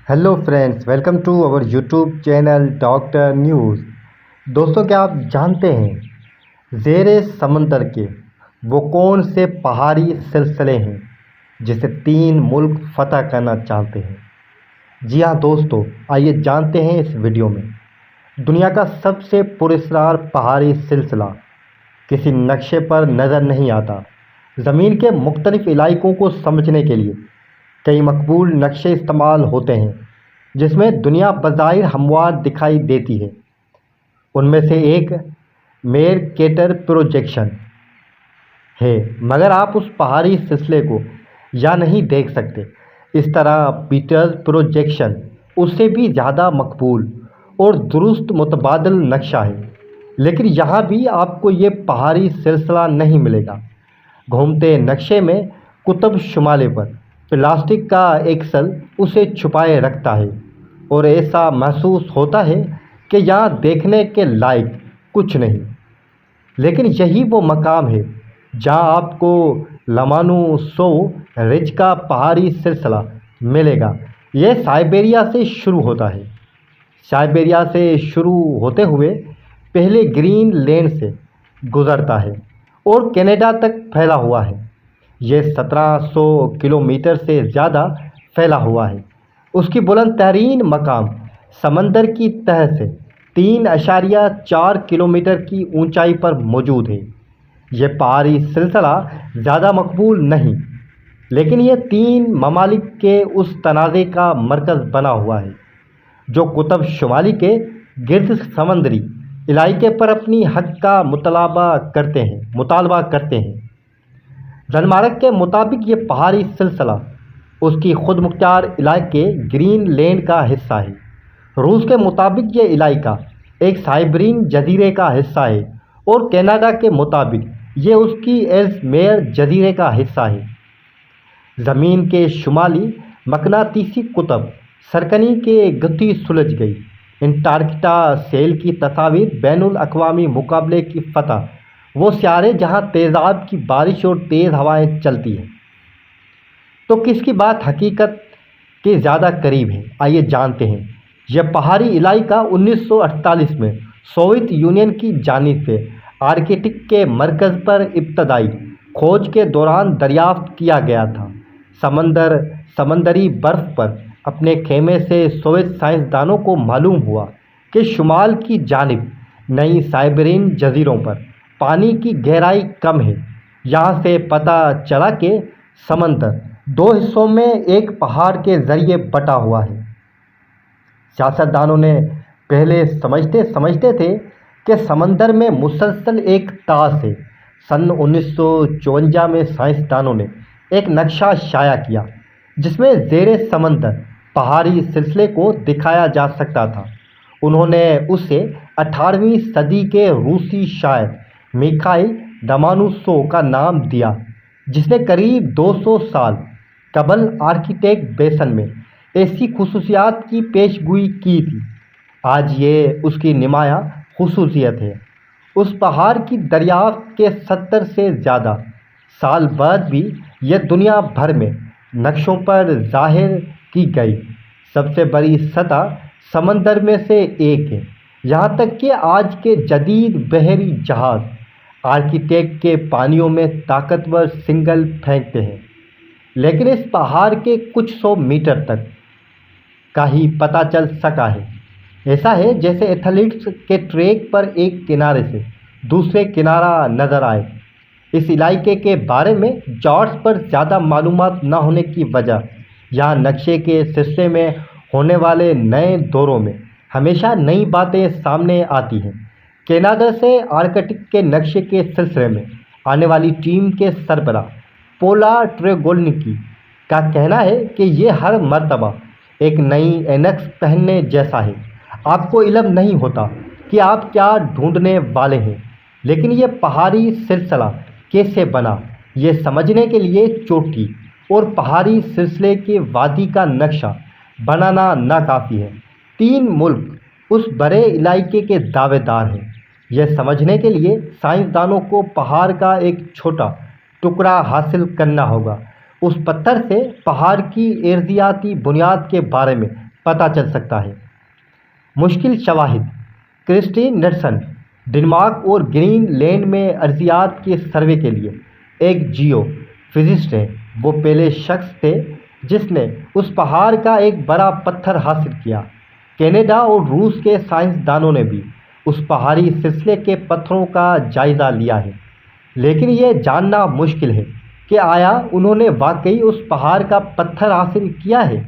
Hello friends, welcome to our YouTube channel doctor news. दोस्तों, क्या आप जानते हैं ज़ेरे समंदर के वो कौन से पहाड़ी सिलसिले हैं जिसे 3 मुल्क फ़तह करना चाहते हैं? जी हाँ दोस्तों, आइए जानते हैं इस वीडियो में। दुनिया का सबसे पुरस्कार पहाड़ी सिलसिला किसी नक्शे पर नज़र नहीं आता। ज़मीन के मुख्तलिफ़ इलाकों को समझने के लिए कई मकबूल नक्शे इस्तेमाल होते हैं जिसमें दुनिया बज़ाहिर हमवार दिखाई देती है। उनमें से एक मेरकेटर प्रोजेक्शन है, मगर आप उस पहाड़ी सिलसिले को या नहीं देख सकते। इस तरह पीटर्स प्रोजेक्शन उससे भी ज़्यादा मकबूल और दुरुस्त मुतबादिल नक्शा है, लेकिन यहाँ भी आपको ये पहाड़ी सिलसिला नहीं मिलेगा। घूमते नक्शे में कुतुब शुमाले पर प्लास्टिक का एक सल उसे छुपाए रखता है और ऐसा महसूस होता है कि यहाँ देखने के लायक कुछ नहीं। लेकिन यही वो मकाम है जहाँ आपको लमानुसो रिज का पहाड़ी सिलसिला मिलेगा। यह साइबेरिया से शुरू होता है। साइबेरिया से शुरू होते हुए पहले ग्रीनलैंड से गुज़रता है और कनाडा तक फैला हुआ है। ये 1700 किलोमीटर से ज़्यादा फैला हुआ है। उसकी बुलंद तरीन मकाम समंदर की तह से 3.4 किलोमीटर की ऊंचाई पर मौजूद है। यह पहाड़ी सिलसिला ज़्यादा मकबूल नहीं, लेकिन यह 3 ममालिक के उस तनाज़े का मरकज़ बना हुआ है जो कुतुब शुमाली के गिर्द समंदरी इलाके पर अपनी हक का मुतालबा करते हैं। डेनमार्क के मुताबिक ये पहाड़ी सिलसिला उसकी खुद मुख्तार इलाके ग्रीनलैंड का हिस्सा है। रूस के मुताबिक ये इलाका एक साइबेरियन जजीरे का हिस्सा है और कनाडा के मुताबिक ये उसकी एल्समेयर जजीरे का हिस्सा है। ज़मीन के शुमाली मकनातीसी कुतुब सरकनी के गति सुलझ गई। अंटार्कटिका सेल की तस्वीर बैनुल अक़वामी मुकाबले की फ़तह, वो सियारे जहाँ तेज़ाब की बारिश और तेज़ हवाएं चलती हैं। तो किसकी बात हकीकत के ज़्यादा करीब है, आइए जानते हैं। यह पहाड़ी इलाका 1948 में सोवियत यूनियन की जानिब से आर्कटिक के मरकज़ पर इब्तदाई खोज के दौरान दरियाफ्त किया गया था। समंदरी बर्फ़ पर अपने खेमे से सोवियत साइंसदानों को मालूम हुआ कि शुमाल की जानिब नई साइबेरियन जजीरों पर पानी की गहराई कम है। यहाँ से पता चला कि समंदर 2 हिस्सों में एक पहाड़ के ज़रिए बटा हुआ है। सियासतदानों ने पहले समझते थे कि समंदर में मुसलसल एक तास है। सन 1954 में साइंसदानों ने एक नक्शा शाया किया जिसमें ज़ेरे समंदर पहाड़ी सिलसिले को दिखाया जा सकता था। उन्होंने उसे 18वीं सदी के रूसी शायर मिखाइल लोमोनोसोव का नाम दिया, जिसने करीब 200 साल कबल आर्कटिक बेसन में ऐसी खुसूसियात की पेशगोई की थी। आज ये उसकी नुमायाँ खुसूसियत है। उस पहाड़ की दरियाफ्त के 70 से ज़्यादा साल बाद भी यह दुनिया भर में नक्शों पर ज़ाहिर की गई सबसे बड़ी सतह समंदर में से एक है। यहाँ तक कि आज के जदीद बहरी जहाज़ आर्कटिक के पानियों में ताकतवर सिग्नल फेंकते हैं, लेकिन इस पहाड़ के कुछ 100 मीटर तक का ही पता चल सका है। ऐसा है जैसे एथलीट्स के ट्रैक पर एक किनारे से दूसरे किनारा नज़र आए। इस इलाके के बारे में चार्ट्स पर ज़्यादा मालूमात न होने की वजह यहाँ नक्शे के सिलसिले में होने वाले नए दौरों में हमेशा नई बातें सामने आती हैं। कनाडा से आर्कटिक के नक्शे के सिलसिले में आने वाली टीम के सरबराह पोला ट्रेगोल्निकी का कहना है कि ये हर मर्तबा एक नई एनक्स पहनने जैसा है। आपको इल्म नहीं होता कि आप क्या ढूंढने वाले हैं, लेकिन ये पहाड़ी सिलसिला कैसे बना, ये समझने के लिए चोटी और पहाड़ी सिलसिले के वादी का नक्शा बनाना नाकाफ़ी है। 3 मुल्क उस बड़े इलाके के दावेदार हैं। यह समझने के लिए साइंसदानों को पहाड़ का एक छोटा टुकड़ा हासिल करना होगा। उस पत्थर से पहाड़ की अर्जियाती बुनियाद के बारे में पता चल सकता है। मुश्किल शवाहिद। क्रिस्टीन निल्सन डेनमार्क और ग्रीनलैंड में अर्जियात के सर्वे के लिए एक जियो फिजिस्ट हैं। वो पहले शख्स थे जिसने उस पहाड़ का एक बड़ा पत्थर हासिल किया। कनाडा और रूस के साइंसदानों ने भी उस पहाड़ी सिलसिले के पत्थरों का जायज़ा लिया है, लेकिन ये जानना मुश्किल है कि आया उन्होंने वाकई उस पहाड़ का पत्थर हासिल किया है,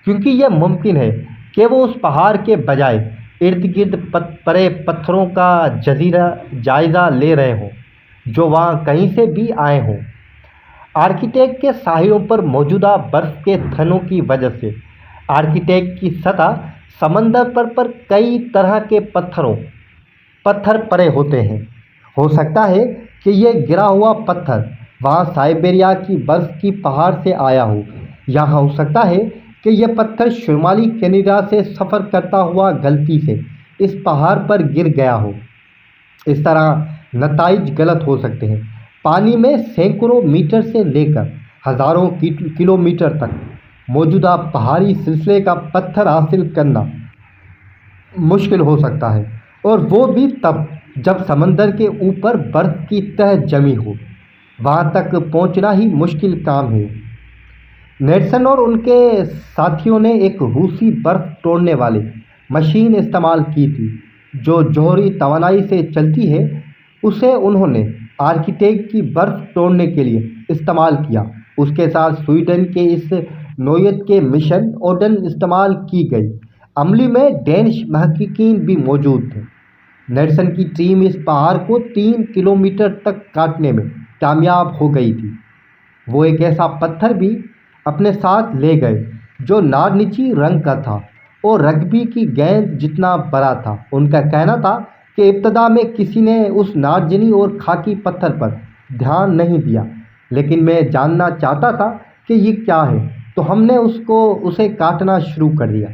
क्योंकि यह मुमकिन है कि वो उस पहाड़ के बजाय इर्द गिर्द पड़े पत्थरों का जायज़ा ले रहे हों, जो वहाँ कहीं से भी आए हों। आर्कटिक के साहिलों पर मौजूदा बर्फ़ के थनों की वजह से आर्कटिक की सतह समंदर पर कई तरह के पत्थर पड़े होते हैं। हो सकता है कि यह गिरा हुआ पत्थर वहाँ साइबेरिया की बर्फ़ की पहाड़ से आया हो, या हो सकता है कि यह पत्थर शुमाली कनाडा से सफ़र करता हुआ गलती से इस पहाड़ पर गिर गया हो। इस तरह नताइज गलत हो सकते हैं। पानी में सैकड़ों मीटर से लेकर हज़ारों किलोमीटर तक मौजूदा पहाड़ी सिलसिले का पत्थर हासिल करना मुश्किल हो सकता है, और वो भी तब जब समंदर के ऊपर बर्फ़ की तह जमी हो। वहाँ तक पहुँचना ही मुश्किल काम है। निल्सन और उनके साथियों ने एक रूसी बर्फ़ तोड़ने वाली मशीन इस्तेमाल की थी, जो जौहरी तवानाई से चलती है। उसे उन्होंने आर्कटिक की बर्फ़ तोड़ने के लिए इस्तेमाल किया। उसके साथ स्वीडन के इस नौयत के मिशन ओडन इस्तेमाल की गई। अमली में डेनिश महक़ीक़ीन भी मौजूद थे। निल्सन की टीम इस पहाड़ को 3 किलोमीटर तक काटने में कामयाब हो गई थी। वो एक ऐसा पत्थर भी अपने साथ ले गए जो नारंगी रंग का था और रग्बी की गेंद जितना बड़ा था। उनका कहना था कि इब्तदा में किसी ने उस नारंगी और खाकी पत्थर पर ध्यान नहीं दिया, लेकिन मैं जानना चाहता था कि ये क्या है, तो हमने उसे काटना शुरू कर दिया।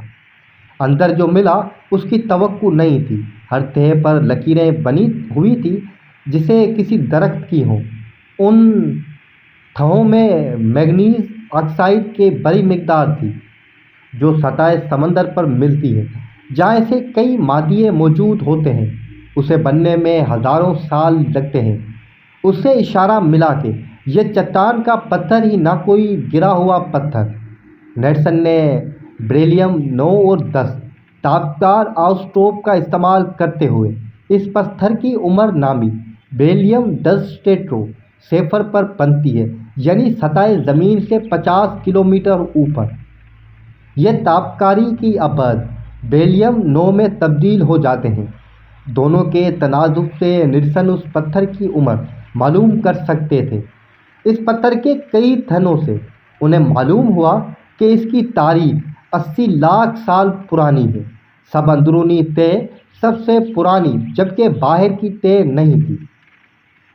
अंदर जो मिला उसकी तवक्को नहीं थी। हर तह पर लकीरें बनी हुई थी जिसे किसी दरख्त की हों। उन थहों में मैग्नीज ऑक्साइड की बड़ी मिकदार थी, जो सतह समंदर पर मिलती है, जहाँ ऐसे कई मादिये मौजूद होते हैं। उसे बनने में हज़ारों साल लगते हैं। उससे इशारा मिला कि यह चट्टान का पत्थर ही ना कोई गिरा हुआ पत्थर। निल्सन ने बेरिलियम 9 और 10 तापदार आइसोटोप का इस्तेमाल करते हुए इस पत्थर की उम्र नामी बेरिलियम 10 टेट्रो सेफर पर बनती है, यानी सतह ज़मीन से 50 किलोमीटर ऊपर। यह तापकारी की अबद बेरिलियम 9 में तब्दील हो जाते हैं। दोनों के तनाजुब से निल्सन उस पत्थर की उम्र मालूम कर सकते थे। इस पत्थर के कई थनों से उन्हें मालूम हुआ कि इसकी तारीख 80 लाख साल पुरानी है। सब अंदरूनी तह सबसे पुरानी, जबकि बाहर की तह नहीं थी।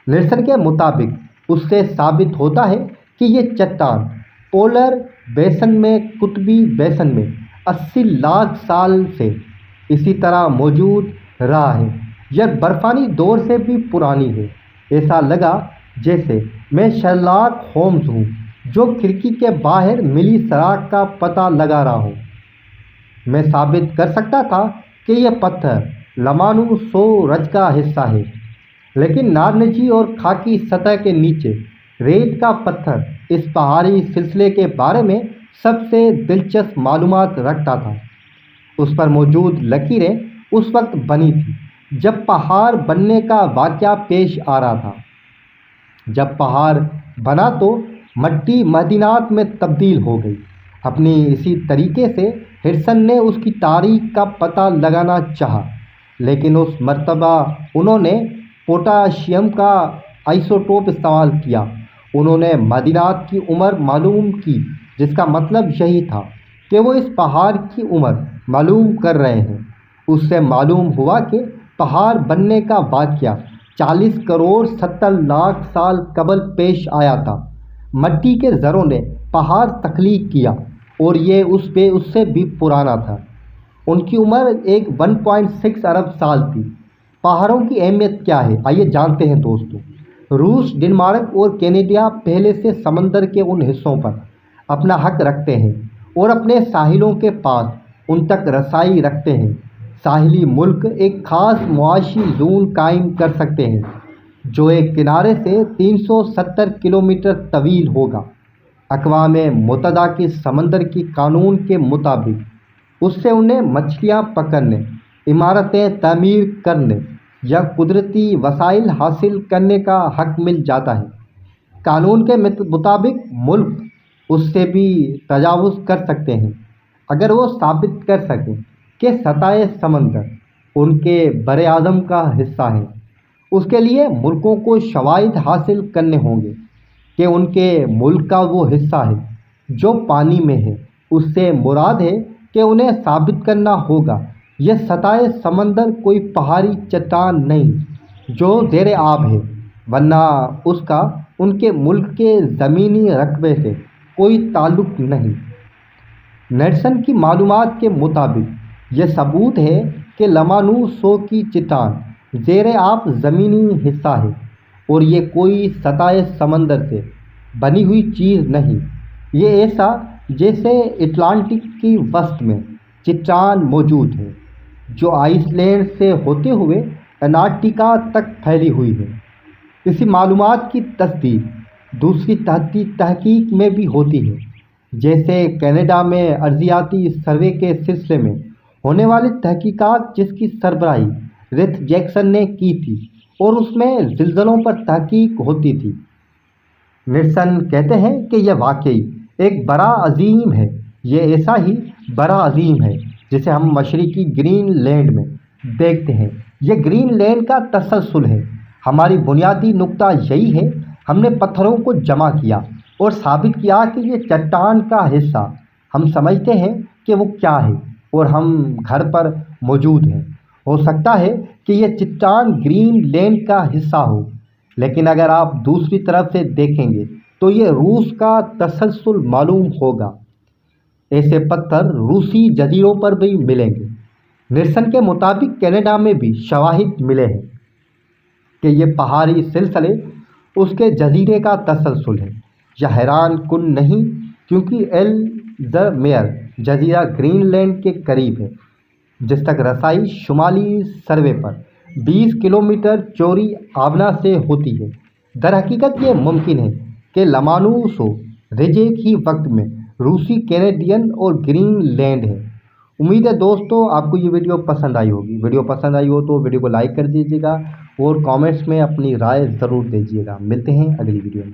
निल्सन के मुताबिक उससे साबित होता है कि यह चट्टान पोलर बेसन में कुतबी बेसन में 80 लाख साल से इसी तरह मौजूद रहा है। यह बर्फानी दौर से भी पुरानी है। ऐसा लगा जैसे मैं शर्लॉक होम्स हूँ, जो खिड़की के बाहर मिली सराख का पता लगा रहा हूँ। मैं साबित कर सकता था कि यह पत्थर लमानुसोरज का हिस्सा है, लेकिन नारंगी और खाकी सतह के नीचे रेत का पत्थर इस पहाड़ी सिलसिले के बारे में सबसे दिलचस्प मालूमात रखता था। उस पर मौजूद लकीरें उस वक्त बनी थी जब पहाड़ बनने का वाक़या पेश आ रहा था। जब पहाड़ बना तो मट्टी मदीनात में तब्दील हो गई। अपनी इसी तरीके से निल्सन ने उसकी तारीख का पता लगाना चाहा, लेकिन उस मर्तबा उन्होंने पोटाशियम का आइसोटोप इस्तेमाल किया। उन्होंने मदीनात की उम्र मालूम की, जिसका मतलब यही था कि वो इस पहाड़ की उम्र मालूम कर रहे हैं। उससे मालूम हुआ कि पहाड़ बनने का वाक़या 40 करोड़ 70 लाख साल कबल पेश आया था। मट्टी के ज़रों ने पहाड़ तख्लीक किया और ये उससे भी पुराना था। उनकी उम्र एक 1.6 अरब साल थी। पहाड़ों की अहमियत क्या है, आइए जानते हैं दोस्तों। रूस, डेनमार्क और कनाडा पहले से समंदर के उन हिस्सों पर अपना हक रखते हैं और अपने साहिलों के पास उन तक रसाई रखते हैं। साहिली मुल्क एक ख़ास मुआशी ज़ोन कायम कर सकते हैं जो एक किनारे से 370 किलोमीटर तवील होगा। अक़वाम मुत्तहिदा के समंदर के कानून के मुताबिक उससे उन्हें मछलियाँ पकड़ने, इमारतें तामीर करने या कुदरती वसाइल हासिल करने का हक मिल जाता है। कानून के मुताबिक मुल्क उससे भी तजावुज़ कर सकते हैं अगर वो साबित कर सकें कि सतह समंदर उनके बरे आज़म का हिस्सा है। उसके लिए मुल्कों को शवाहिद हासिल करने होंगे कि उनके मुल्क का वो हिस्सा है जो पानी में है। उससे मुराद है कि उन्हें साबित करना होगा यह सतह समंदर कोई पहाड़ी चट्टान नहीं जो ज़ेर आब है, वरना उसका उनके मुल्क के ज़मीनी रकबे से कोई ताल्लुक़ नहीं। नेल्सन की मालूमात के मुताबिक यह सबूत है कि लमानू शो की चट्टान ज़ेर आब ज़मीनी हिस्सा है और ये कोई सतह समंदर से बनी हुई चीज़ नहीं। ये ऐसा जैसे अटलांटिक की वसत में चट्टान मौजूद है जो आइसलैंड से होते हुए अंटार्कटिका तक फैली हुई है। इसी मालूमात की तस्दीक दूसरी तहकीक में भी होती है, जैसे कनाडा में अर्जियाती सर्वे के सिलसिले में होने वाली तहकीकात जिसकी सरबराही रिथ जैक्सन ने की थी और उसमें ज़िलज़लों पर तहकीक होती थी। नेल्सन कहते हैं कि यह वाकई एक बड़ा अज़ीम है। ये ऐसा ही बड़ा अज़ीम है जिसे हम मशरक़ी ग्रीनलैंड में देखते हैं। यह ग्रीनलैंड का तसलसल है। हमारी बुनियादी नुक्ता यही है, हमने पत्थरों को जमा किया और साबित किया कि ये चट्टान का हिस्सा हम समझते हैं कि वो क्या है और हम घर पर मौजूद हैं। हो सकता है कि यह चट्टान ग्रीनलैंड का हिस्सा हो, लेकिन अगर आप दूसरी तरफ से देखेंगे तो ये रूस का तसलसल मालूम होगा। ऐसे पत्थर रूसी जजीरों पर भी मिलेंगे। नेल्सन के मुताबिक कनाडा में भी शवाहिद मिले हैं कि ये पहाड़ी सिलसिले उसके जजीरे का तसलसल है। यह हैरान कुन नहीं, क्योंकि एल्ज़मेयर जजीरा ग्रीनलैंड के करीब है जिस तक रसाई शुमाली सर्वे पर 20 किलोमीटर चौड़ी आबना से होती है। दर हकीकत ये मुमकिन है कि लमानूसो रिज एक ही वक्त में रूसी, कैनेडियन और ग्रीनलैंड है। उम्मीद है दोस्तों आपको ये वीडियो पसंद आई होगी। वीडियो पसंद आई हो तो वीडियो को लाइक कर दीजिएगा और कमेंट्स में अपनी राय ज़रूर दीजिएगा। मिलते हैं अगली वीडियो में।